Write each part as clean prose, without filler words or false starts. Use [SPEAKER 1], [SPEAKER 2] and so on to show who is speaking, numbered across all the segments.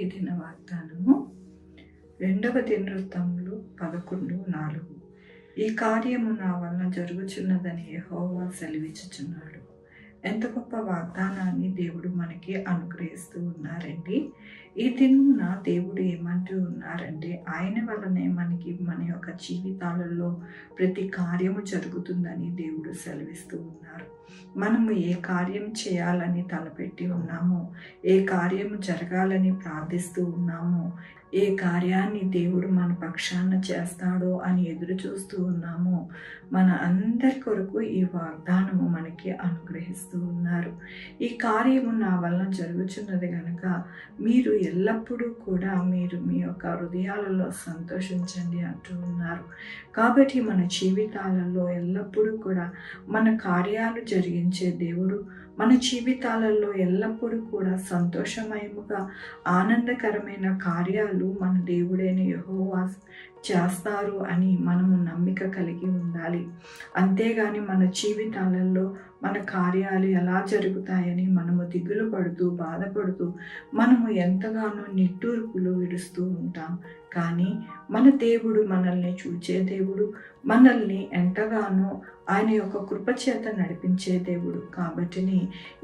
[SPEAKER 1] ఈ దిన వాగ్దానము 2వ దినవృత్తాంతములు 11:4. ఈ కార్యము నా వలన జరుగుచున్నదని యెహోవా సెలవిచ్చుచున్నాడు. ఎంత గొప్ప వాగ్దానాన్ని దేవుడు మనకి అనుగ్రహిస్తూ ఉన్నారండి. ఈ దినమున దేవుడు ఏమంటూ ఉన్నారంటే, ఆయన వల్లనే మనకి మన యొక్క జీవితాలలో ప్రతి కార్యము జరుగుతుందని దేవుడు సెలవిస్తూ ఉన్నారు. మనము ఏ కార్యం చేయాలని తలపెట్టి ఉన్నామో, ఏ కార్యము జరగాలని ప్రార్థిస్తూ ఉన్నామో, ఏ కార్యాన్ని దేవుడు మన పక్షాన చేస్తాడో అని ఎదురు చూస్తూ ఉన్నామో, మన అందరి కొరకు ఈ వాగ్దానము మనకి అనుగ్రహిస్తూ ఉన్నారు. ఈ కార్యము నా వలన జరుగుచున్నది కనుక మీరు ఎల్లప్పుడూ కూడా మీరు మీ యొక్క హృదయాలలో సంతోషించండి అంటూ ఉన్నారు. కాబట్టి మన జీవితాలలో ఎల్లప్పుడూ కూడా మన కార్యాలు జరిగించే దేవుడు మన జీవితాలలో ఎల్లప్పుడూ కూడా సంతోషమయముగా ఆనందకరమైన కార్యాలు మన దేవుడైన యెహోవా చేస్తారు అని మనము నమ్మిక కలిగి ఉండాలి. అంతేగాని మన జీవితాలలో మన కార్యాలు ఎలా జరుగుతాయని మనము దిగులు పడుతూ బాధపడుతూ మనము ఎంతగానో నిట్టూర్పులు విడుస్తూ ఉంటాం. కానీ మన దేవుడు మనల్ని చూచే దేవుడు, మనల్ని ఎంతగానో ఆయన యొక్క కృపచేత నడిపించే దేవుడు. కాబట్టి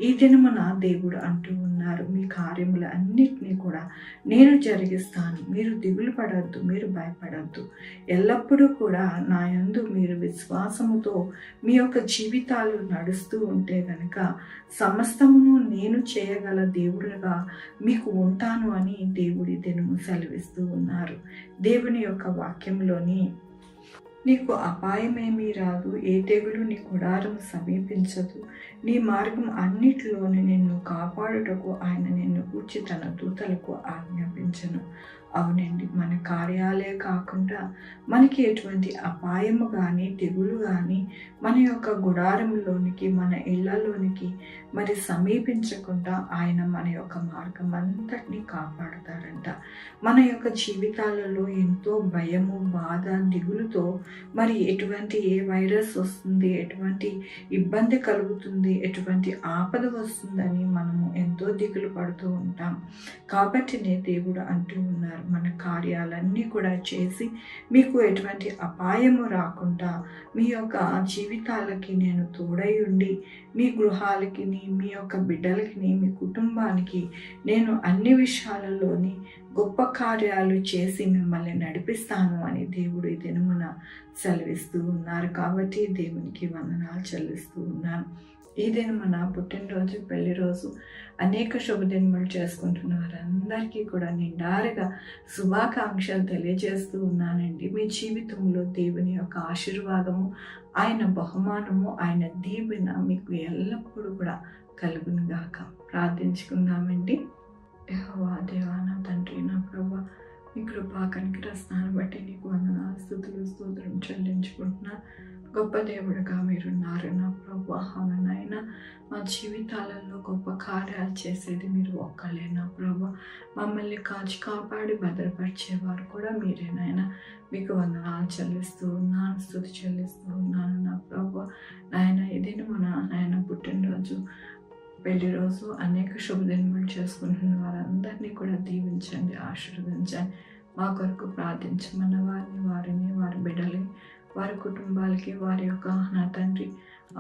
[SPEAKER 1] ఈ దినమున దేవుడు అంటూ ఉన్నారు, మీ కార్యములు అన్నిటినీ కూడా నేను జరిగిస్తాను, మీరు దిగులు పడద్దు, మీరు భయపడద్దు. ఎల్లప్పుడూ కూడా నా యందు మీరు విశ్వాసముతో మీ యొక్క జీవితాలు నడుస్తూ ఉంటే కనుక సమస్తమును నేను చేయగల దేవుడుగా మీకు ఉంటాను అని దేవుడి దినము సెలవిస్తూ ఉన్నారు. దేవుని యొక్క వాక్యంలోని నీకు అపాయమేమీ రాదు, ఏ తెగులు నీ గుడారం సమీపించదు, నీ మార్గం అన్నిటిలోని నిన్ను కాపాడుటకు ఆయన నిన్ను గూర్చి తన దూతలకు ఆజ్ఞాపించను. అవునండి, మన కార్యాలే కాకుండా మనకి ఎటువంటి అపాయము కానీ తెగులు కానీ మన యొక్క గుడారంలోనికి మన ఇళ్లలోనికి మరి సమీపించకుండా ఆయన మన యొక్క మార్గం అంతటినీ కాపాడుతారంట. మన యొక్క జీవితాలలో ఎంతో భయము, బాధ, దిగులుతో మరి ఎటువంటి ఏ వైరస్ వస్తుంది, ఎటువంటి ఇబ్బంది కలుగుతుంది, ఎటువంటి ఆపద వస్తుందని మనము ఎంతో దిగులు పడుతూ ఉంటాం. కాబట్టి దేవుడు అంటూ ఉన్నారు, మన కార్యాలన్నీ కూడా చేసి మీకు ఎటువంటి అపాయము రాకుండా మీ యొక్క జీవితాలకి నేను తోడై ఉండి మీ గృహాలకి, మీ యొక్క బిడ్డలకి, మీ కుటుంబానికి నేను అన్ని విషయాలలోని గొప్ప కార్యాలు చేసి మిమ్మల్ని నడిపిస్తాను అని దేవుడు ఈ దినమున సెలవిస్తూ ఉన్నారు. కాబట్టి దేవునికి వందనాలు చెల్లిస్తూ ఉన్నాను. ఈ దినమున పుట్టినరోజు, పెళ్లి రోజు, అనేక శుభదినములు చేసుకుంటున్న వారందరికీ కూడా నిండారుగా శుభాకాంక్షలు తెలియజేస్తూ ఉన్నానండి. మీ జీవితంలో దేవుని యొక్క ఆశీర్వాదము, ఆయన బహుమానము, ఆయన దీవెన మీకు ఎల్లప్పుడూ కూడా కలుగునుగాక. ప్రార్థించుకుందామండి. యెహోవా దేవా, నా తండ్రి, నా ప్రభువా, మీ కృపా కనికరస్తాను బట్టి నీకు వందనాలు, స్తుతులు, స్తోత్రం చెల్లించుకుంటున్నా. గొప్ప దేవుడుగా మీరున్నారు నా ప్రభువా. అవునైనా మా జీవితాలలో గొప్ప కార్యాలు చేసేది మీరు ఒక్కలే నా ప్రభువా. మమ్మల్ని కాచి కాపాడి భద్రపరిచేవారు కూడా మీరేనాయన. మీకు వందనాలు చెల్లిస్తూ ఉన్నాను, స్తుతి చెల్లిస్తూ ఉన్నాను నా ప్రభువా. నాయన ఈ దినమున నాయన పుట్టినరోజు, పెళ్లి రోజు, అనేక శుభదినములు చేసుకుంటున్న వారందరినీ కూడా దీవించండి, ఆశీర్వదించండి. మా కొరకు ప్రార్థించమన్న వారిని, వారి బిడ్డలని, వారి కుటుంబాలకి, వారి యొక్క నా తండ్రి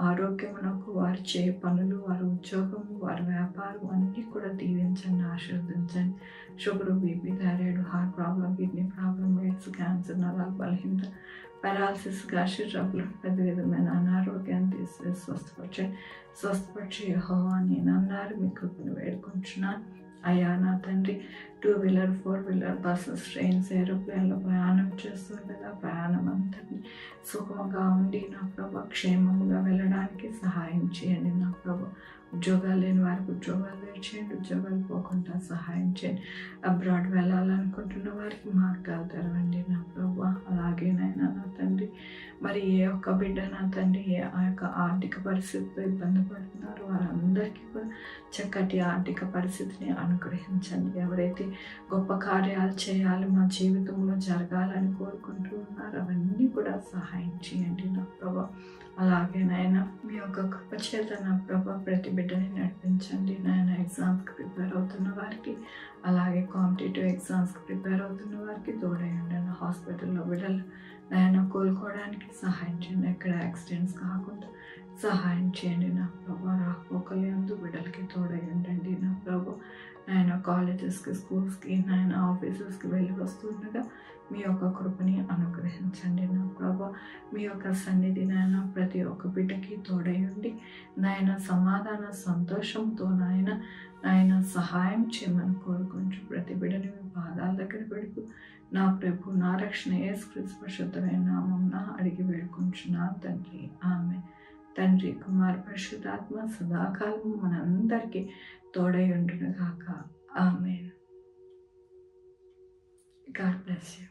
[SPEAKER 1] ఆరోగ్యమునకు, వారి చే పనులు, వారి ఉద్యోగము, వారి వ్యాపారం అన్నీ కూడా దీవించండి, ఆశీర్వదించండి. Sugar, BP, thyroid, heart problem, kidney problem, AIDS, cancer, నరాల బలహీనత, పారాలసిస్, గాషి ట్రబుల్, పెద్ద విధమైన అనారోగ్యాన్ని తీసి స్వస్థపరిచే యెహోవా నేను అన్నారు. మీ కృపను వేడుకుంటున్నాను అయ్యా నా తండ్రి. 2-వీలర్, 4-వీలర్, బస్సెస్, ట్రైన్స్, ఏరోప్లేన్లో ప్రయాణం చేస్తుండగా ప్రయాణం అంతటిని సుఖముగా ఉండి నా ప్రభు క్షేమముగా వెళ్ళడానికి సహాయం చేయండి నా ప్రభు. ఉద్యోగాలు లేని వారికి ఉద్యోగాలు తెచ్చేయండి, ఉద్యోగాలు పోకుండా సహాయం చేయండి. అబ్రాడ్ వెళ్ళాలనుకుంటున్న వారికి మార్గాలు తెరవండి నా ప్రభు. అలాగేనైనా నా తండ్రి, మరి ఏ ఒక్క బిడ్డ నా తండ్రి ఆ యొక్క ఆర్థిక పరిస్థితితో ఇబ్బంది పడుతున్నారు వారందరికీ కూడా చక్కటి ఆర్థిక పరిస్థితిని అనుగ్రహించండి. ఎవరైతే గొప్ప కార్యాలు చేయాలి, మా జీవితంలో జరగాలని కోరుకుంటూ ఉన్నారో ఉన్నారు అవన్నీ కూడా సహాయం చేయండి నా ప్రభా. అలాగే నాయన మీ యొక్క కృపచేత నా ప్రభా ప్రతి బిడ్డని నడిపించండి నాయన. ఎగ్జామ్స్కి ప్రిపేర్ అవుతున్న వారికి, అలాగే కాంపిటేటివ్ ఎగ్జామ్స్కి ప్రిపేర్ అవుతున్న వారికి తోడయండి. హాస్పిటల్లో బిడ్డలు నాయన కోలుకోవడానికి సహాయం చేయండి. ఎక్కడ యాక్సిడెంట్స్ కాకుండా సహాయం చేయండి నా ప్రభా. రాకపోకలు ఎందు బిడ్డలకి తోడయండి నా ప్రభా. నాయన కాలేజెస్కి, స్కూల్స్కి, నాయన ఆఫీసెస్కి వెళ్ళి వస్తుండగా మీ యొక్క కృపని అనుగ్రహించండి నా ప్రభా. మీ యొక్క సన్నిధి నాయన ప్రతి ఒక్క బిడ్డకి తోడయండి నాయన. సమాధాన సంతోషంతో నాయన సహాయం చేయమని కోరుకుంటూ ప్రతి బిడ్డని మీ పాదాల దగ్గర పెడుతూ నా ప్రభు, నా రక్షణ యేసుక్రీస్తు పరిశుద్ధమైన నామమున అడిగి వేడుకుంటున్నాను తండ్రి. ఆమె తండ్రి, కుమార, పరిశుద్ధాత్మ సదాకాలం మనందరికీ తోడై ఉండును గాక. ఆమేన్. God bless you.